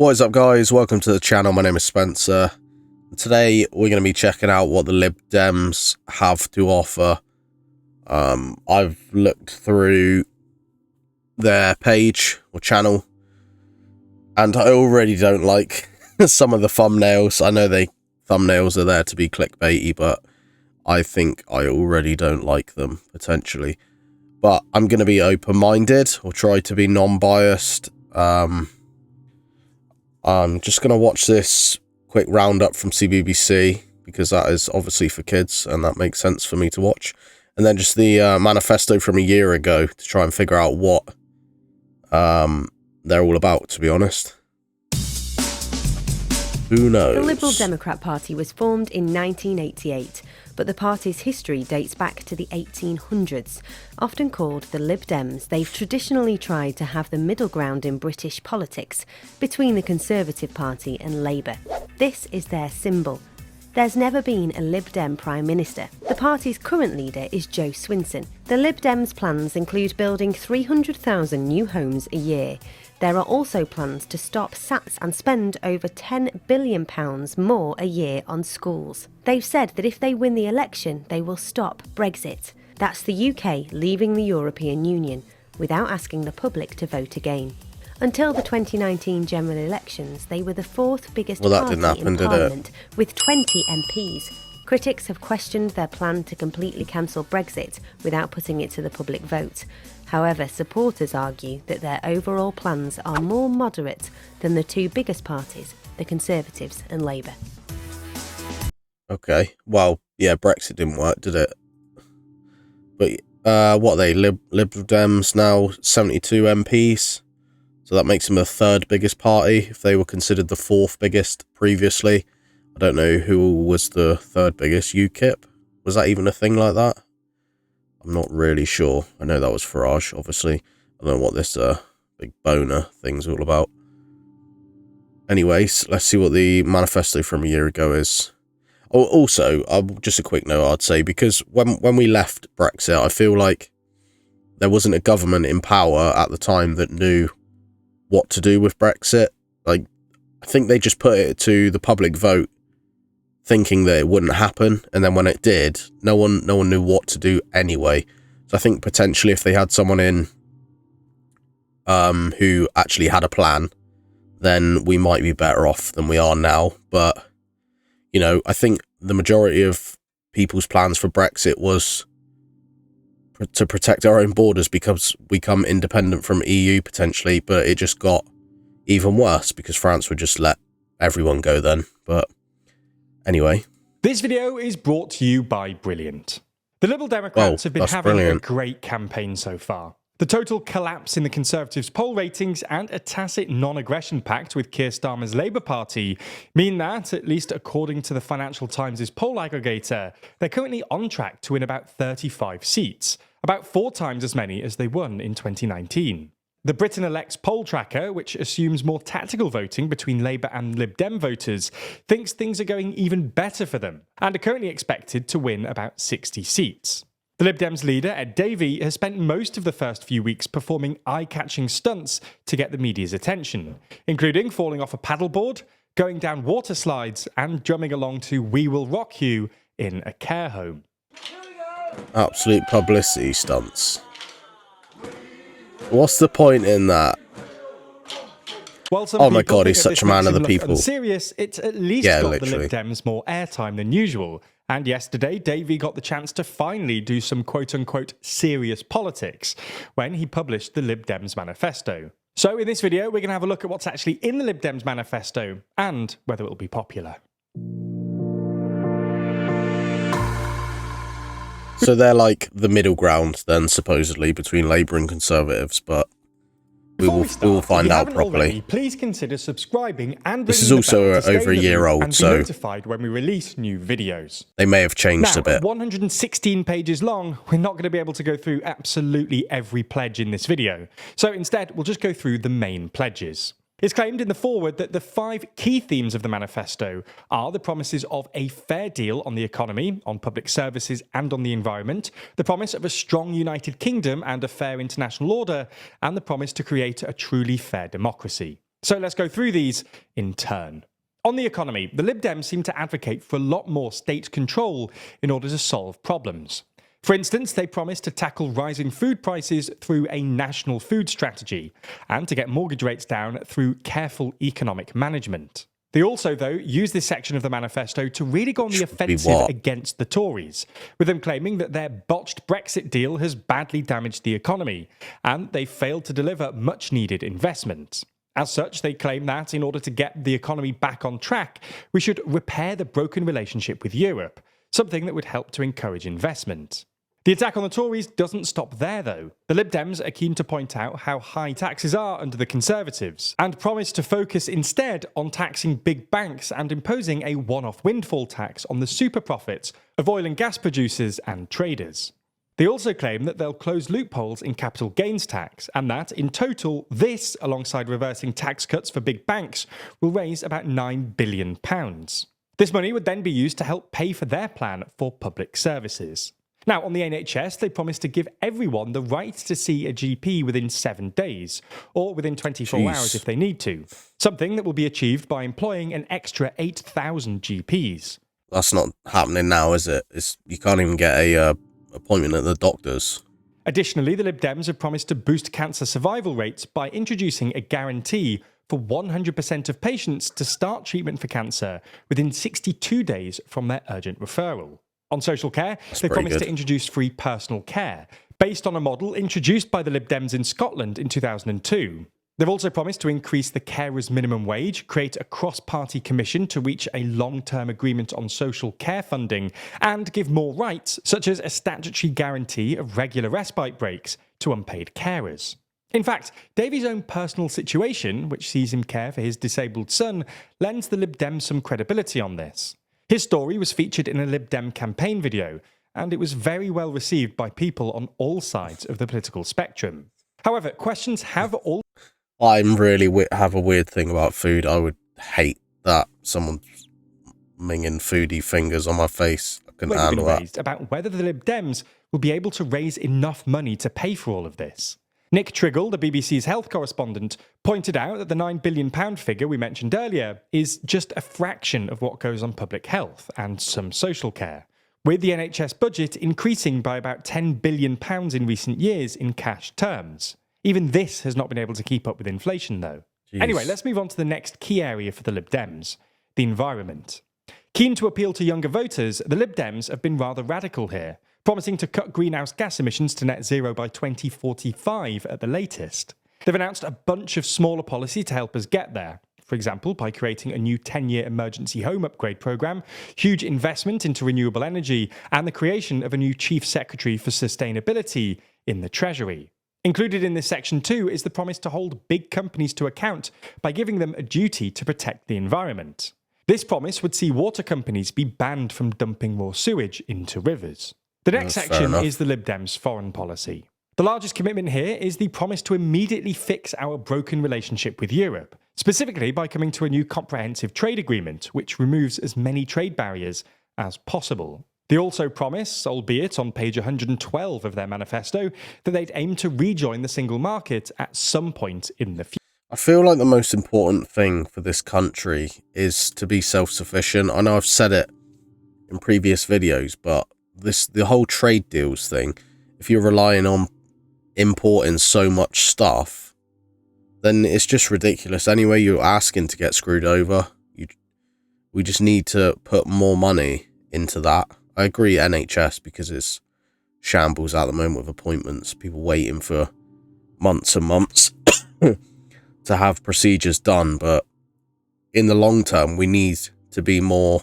What is up, guys? Welcome to the channel. My name is Spencer. Today we're going to be checking out what the LIB DEMS have to offer. I've looked through their page or channel, and I already don't like some of the thumbnails. I know thumbnails are there to be clickbaity, but I think I already don't like them, potentially. But I'm going to be open-minded, or try to be non-biased. I'm just going to watch this quick roundup from CBBC, because that is obviously for kids, and that makes sense for me to watch. And then just the manifesto from a year ago to try and figure out what they're all about, to be honest. Who knows? The Liberal Democrat Party was formed in 1988, but the party's history dates back to the 1800s. Often called the Lib Dems, they've traditionally tried to have the middle ground in British politics between the Conservative Party and Labour. This is their symbol. There's never been a Lib Dem Prime Minister. The party's current leader is Joe Swinson. The Lib Dems' plans include building 300,000 new homes a year. There are also plans to stop SATs and spend over £10 billion more a year on schools. They've said that if they win the election, they will stop Brexit. That's the UK leaving the European Union, without asking the public to vote again. Until the 2019 general elections, they were the fourth biggest party in Parliament, with 20 MPs. Critics have questioned their plan to completely cancel Brexit without putting it to the public vote. However, supporters argue that their overall plans are more moderate than the two biggest parties, the Conservatives and Labour. Okay, well, yeah, Brexit didn't work, did it? But what are they? Liberal Dems now 72 MPs, so that makes them the third biggest party if they were considered the fourth biggest previously. I don't know who was the third biggest. UKIP? Was that even a thing like that? I'm not really sure. I know that was Farage, obviously. I don't know what this big boner thing's all about. Anyways, let's see what the manifesto from a year ago is. Oh, also, just a quick note, I'd say, because when we left Brexit, I feel like there wasn't a government in power at the time that knew what to do with Brexit. Like, I think they just put it to the public vote, thinking that it wouldn't happen, and then when it did, no one knew what to do anyway. So I think potentially if they had someone in who actually had a plan, then we might be better off than we are now. But you know, I think the majority of people's plans for Brexit was to protect our own borders because we become independent from EU potentially, but it just got even worse because France would just let everyone go then. But anyway. This video is brought to you by Brilliant. The Liberal Democrats have been having a great campaign so far. The total collapse in the Conservatives' poll ratings and a tacit non-aggression pact with Keir Starmer's Labour Party mean that, at least according to the Financial Times' poll aggregator, they're currently on track to win about 35 seats, about 4 times as many as they won in 2019. The Britain Elects poll tracker, which assumes more tactical voting between Labour and Lib Dem voters, thinks things are going even better for them, and are currently expected to win about 60 seats. The Lib Dems leader, Ed Davey, has spent most of the first few weeks performing eye-catching stunts to get the media's attention, including falling off a paddleboard, going down water slides, and drumming along to We Will Rock You in a care home. Absolute publicity stunts. What's the point in that? Oh my god, he's such a man of the people. Serious, it's at least got the Lib Dems more airtime than usual. And yesterday, Davey got the chance to finally do some quote-unquote serious politics when he published the Lib Dems manifesto. So in this video, we're going to have a look at what's actually in the Lib Dems manifesto and whether it will be popular. So they're like the middle ground then, supposedly, between Labour and Conservatives, but we will find out properly. Already, please consider subscribing and this is also over a year old, so be notified when we release new videos. They may have changed a bit. 116 pages long, we're not going to be able to go through absolutely every pledge in this video. So instead, we'll just go through the main pledges. It's claimed in the foreword that the 5 key themes of the manifesto are the promises of a fair deal on the economy, on public services and on the environment, the promise of a strong United Kingdom and a fair international order, and the promise to create a truly fair democracy. So let's go through these in turn. On the economy, the Lib Dems seem to advocate for a lot more state control in order to solve problems. For instance, they promise to tackle rising food prices through a national food strategy and to get mortgage rates down through careful economic management. They also, though, use this section of the manifesto to really go on the offensive against the Tories, with them claiming that their botched Brexit deal has badly damaged the economy, and they failed to deliver much-needed investment. As such, they claim that in order to get the economy back on track, we should repair the broken relationship with Europe, something that would help to encourage investment. The attack on the Tories doesn't stop there, though. The Lib Dems are keen to point out how high taxes are under the Conservatives, and promise to focus instead on taxing big banks and imposing a one-off windfall tax on the super profits of oil and gas producers and traders. They also claim that they'll close loopholes in capital gains tax, and that, in total, this, alongside reversing tax cuts for big banks, will raise about £9 billion. This money would then be used to help pay for their plan for public services. Now, on the NHS, they promise to give everyone the right to see a GP within 7 days, or within 24 hours if they need to, something that will be achieved by employing an extra 8,000 GPs. That's not happening now, is it? You can't even get a appointment at the doctor's. Additionally, the Lib Dems have promised to boost cancer survival rates by introducing a guarantee for 100% of patients to start treatment for cancer within 62 days from their urgent referral. On social care, they promised to introduce free personal care, based on a model introduced by the Lib Dems in Scotland in 2002. They've also promised to increase the carers' minimum wage, create a cross-party commission to reach a long-term agreement on social care funding, and give more rights, such as a statutory guarantee of regular respite breaks, to unpaid carers. In fact, Davy's own personal situation, which sees him care for his disabled son, lends the Lib Dems some credibility on this. His story was featured in a Lib Dem campaign video, and it was very well received by people on all sides of the political spectrum. However, questions have all... I really have a weird thing about food. I would hate that someone's minging foodie fingers on my face. I couldn't handle that. About whether the Lib Dems will be able to raise enough money to pay for all of this. Nick Triggle, the BBC's health correspondent, pointed out that the £9 billion figure we mentioned earlier is just a fraction of what goes on public health and some social care, with the NHS budget increasing by about £10 billion in recent years in cash terms. Even this has not been able to keep up with inflation, though. Jeez. Anyway, let's move on to the next key area for the Lib Dems, the environment. Keen to appeal to younger voters, the Lib Dems have been rather radical here, promising to cut greenhouse gas emissions to net zero by 2045 at the latest. They've announced a bunch of smaller policy to help us get there. For example, by creating a new 10-year emergency home upgrade programme, huge investment into renewable energy, and the creation of a new Chief Secretary for Sustainability in the Treasury. Included in this section too is the promise to hold big companies to account by giving them a duty to protect the environment. This promise would see water companies be banned from dumping more sewage into rivers. The next section is the Lib Dems' foreign policy. The largest commitment here is the promise to immediately fix our broken relationship with Europe, specifically by coming to a new comprehensive trade agreement, which removes as many trade barriers as possible. They also promise, albeit on page 112 of their manifesto, that they'd aim to rejoin the single market at some point in the future. I feel like the most important thing for this country is to be self-sufficient. I know I've said it in previous videos, but the whole trade deals thing, if you're relying on importing so much stuff, then it's just ridiculous. Anyway, you're asking to get screwed over. We just need to put more money into that. I agree NHS, because it's shambles at the moment with appointments, people waiting for months and months to have procedures done, but in the long term we need to be more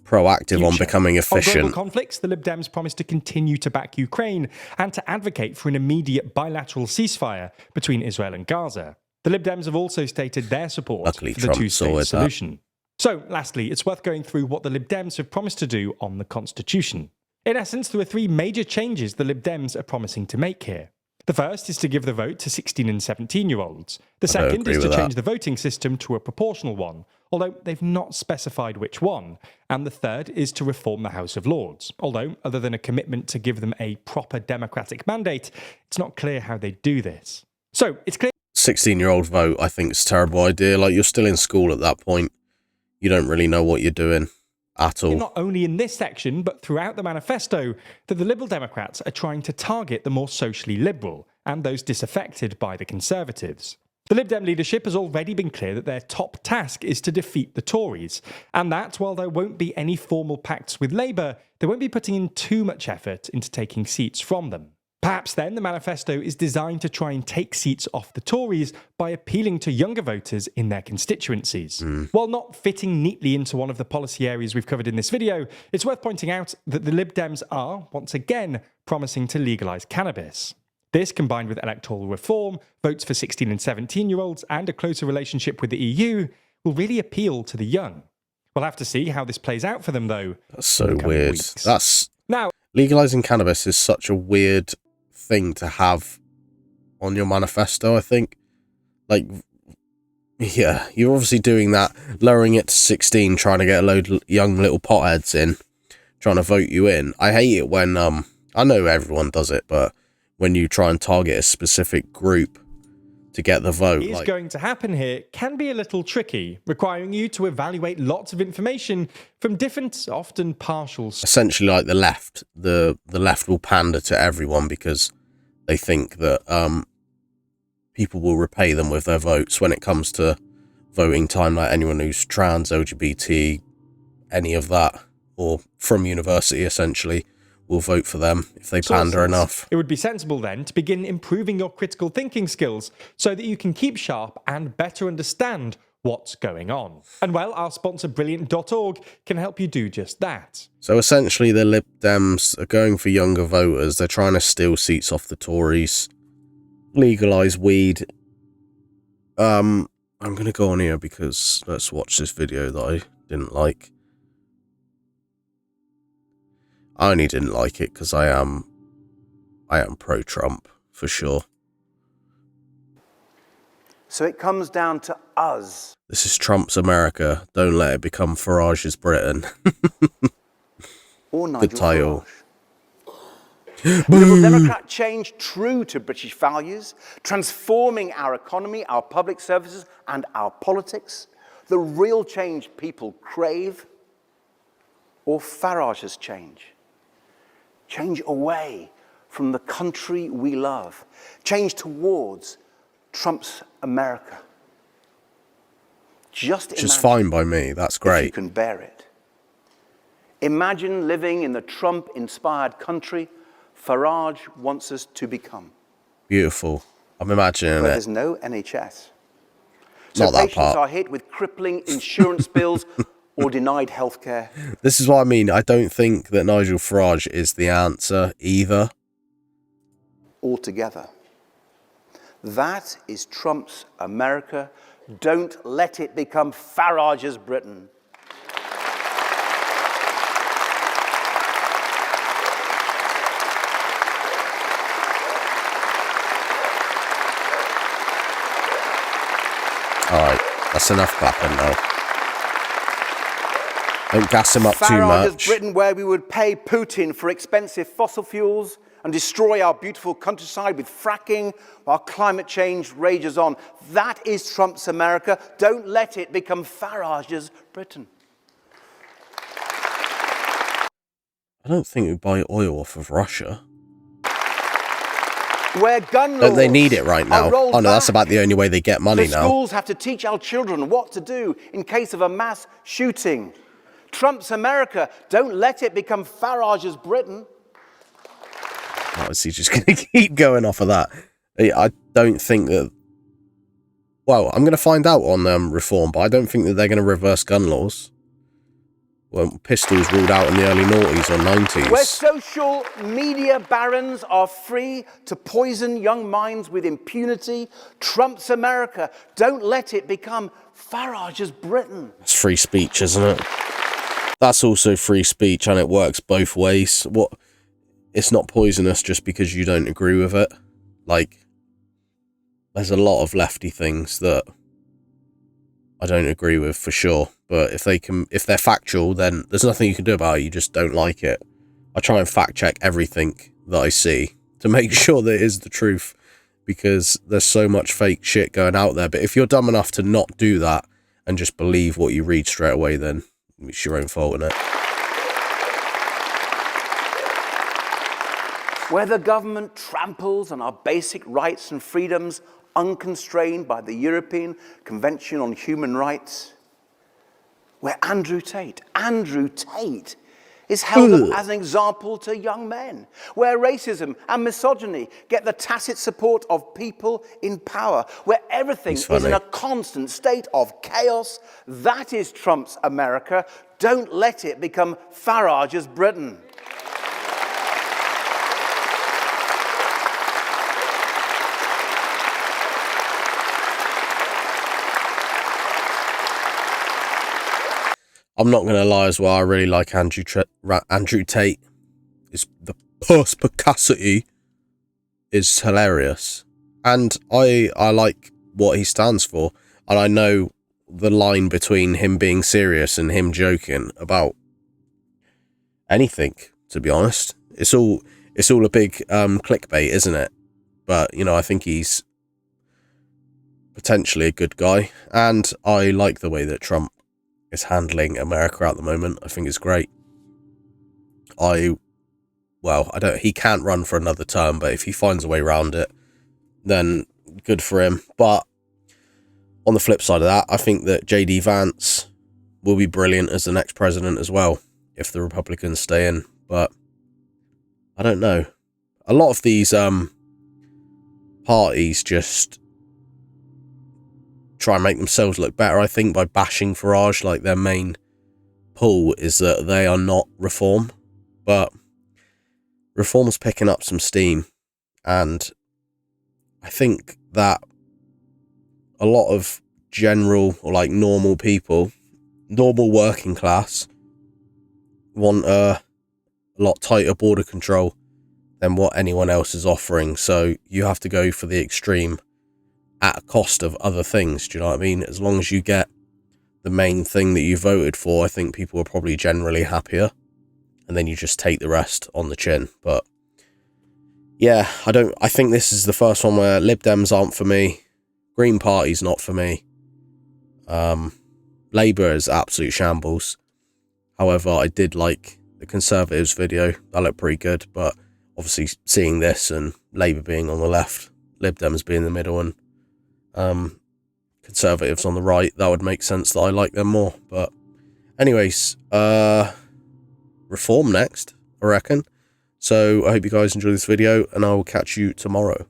proactive on becoming efficient. On global conflicts, the Lib Dems promise to continue to back Ukraine and to advocate for an immediate bilateral ceasefire between Israel and Gaza. The Lib Dems have also stated their support for the two-state solution. So, lastly, it's worth going through what the Lib Dems have promised to do on the Constitution. In essence, there are three major changes the Lib Dems are promising to make here. The first is to give the vote to 16 and 17-year-olds. The second is to change the voting system to a proportional one, although they've not specified which one. And the third is to reform the House of Lords, although, other than a commitment to give them a proper democratic mandate, it's not clear how they do this. So, it's clear... 16-year-old vote, I think it's a terrible idea. Like, you're still in school at that point. You don't really know what you're doing at all. Not only in this section, but throughout the manifesto, that the Liberal Democrats are trying to target the more socially liberal and those disaffected by the Conservatives. The Lib Dem leadership has already been clear that their top task is to defeat the Tories, and that, while there won't be any formal pacts with Labour, they won't be putting in too much effort into taking seats from them. Perhaps then the manifesto is designed to try and take seats off the Tories by appealing to younger voters in their constituencies. While not fitting neatly into one of the policy areas we've covered in this video, it's worth pointing out that the Lib Dems are, once again, promising to legalise cannabis. This, combined with electoral reform, votes for 16 and 17-year-olds, and a closer relationship with the EU, will really appeal to the young. We'll have to see how this plays out for them, though. That's so weird. Now, legalising cannabis is such a weird thing to have on your manifesto, I think. Like, yeah, you're obviously doing that, lowering it to 16, trying to get a load of young little potheads in, trying to vote you in. I hate it when, I know everyone does it, but when you try and target a specific group to get the vote. What is going to happen here can be a little tricky, requiring you to evaluate lots of information from different, often partial... Essentially like the left. The left will pander to everyone because they think that people will repay them with their votes when it comes to voting time, like anyone who's trans, LGBT, any of that, or from university essentially, will vote for them if they pander enough. It would be sensible then to begin improving your critical thinking skills so that you can keep sharp and better understand what's going on. And well, our sponsor Brilliant.org can help you do just that. So essentially the Lib Dems are going for younger voters. They're trying to steal seats off the Tories, legalise weed. I'm going to go on here because let's watch this video that I didn't like. I only didn't like it because I am pro-Trump, for sure. So it comes down to us. This is Trump's America. Don't let it become Farage's Britain. Or Nigel Good title. Farage. Liberal Democrat change true to British values, transforming our economy, our public services, and our politics. The real change people crave. Or Farage's change. Change away from the country we love. Change towards Trump's America. Just fine by me. That's great. If you can bear it. Imagine living in the Trump-inspired country Farage wants us to become. Beautiful. I'm imagining Where it. there's no NHS. So Not that patients part. are hit with crippling insurance bills or denied healthcare. This is what I mean. I don't think that Nigel Farage is the answer either. Altogether. That is Trump's America. Don't let it become Farage's Britain. Alright, that's enough clapping now. Don't gas him up too Farage's much. Britain, where we would pay Putin for expensive fossil fuels and destroy our beautiful countryside with fracking while climate change rages on. That is Trump's America. Don't let it become Farage's Britain. I don't think we buy oil off of Russia. Where gun laws Don't they need it right now? are rolled Oh no, that's back. about the only way they get money The now. schools have to teach our children what to do in case of a mass shooting. Trump's America. Don't let it become Farage's Britain. Oh, is he just going to keep going off of that? I don't think that... Well, I'm going to find out on reform, but I don't think that they're going to reverse gun laws. Well, pistols ruled out in the early noughties or 90s. Where social media barons are free to poison young minds with impunity. Trump's America. Don't let it become Farage's Britain. It's free speech, isn't it? That's also free speech, and it works both ways. What? It's not poisonous just because you don't agree with it. Like, there's a lot of lefty things that I don't agree with for sure. But if they're factual, then there's nothing you can do about it. You just don't like it. I try and fact check everything that I see to make sure that it is the truth. because there's so much fake shit going out there. But if you're dumb enough to not do that and just believe what you read straight away, then it's your own fault, innit? Where the government tramples on our basic rights and freedoms unconstrained by the European Convention on Human Rights, where Andrew Tate is held up as an example to young men, where racism and misogyny get the tacit support of people in power, where everything is in a constant state of chaos. That is Trump's America. Don't let it become Farage's Britain. I'm not going to lie as well, I really like Andrew Tate. The perspicacity is hilarious. And I like what he stands for. And I know the line between him being serious and him joking about anything, to be honest. It's all a big clickbait, isn't it? But, you know, I think he's potentially a good guy. And I like the way that Trump is handling America at the moment. I think it's great. He can't run for another term, but if he finds a way around it, then good for him. But on the flip side of that, I think that JD Vance will be brilliant as the next president as well, if the Republicans stay in. But I don't know. A lot of these parties just try and make themselves look better, I think, by bashing Farage. Like, their main pull is that they are not reform, but reform's picking up some steam, and I think that a lot of general, or like normal people, normal working class, want a lot tighter border control than what anyone else is offering. So you have to go for the extreme at a cost of other things. Do you know what I mean? As long as you get the main thing that you voted for, I think people are probably generally happier, and then you just take the rest on the chin. But yeah, I think this is the first one where Lib Dems aren't for me. Green Party's not for me. Labour is absolute shambles. However, I did like the Conservatives video. That looked pretty good, but obviously seeing this and Labour being on the left, Lib Dems being in the middle, and Conservatives on the right, that would make sense that I like them more. But anyways, reform next, I reckon. So I hope you guys enjoy this video, and I will catch you tomorrow.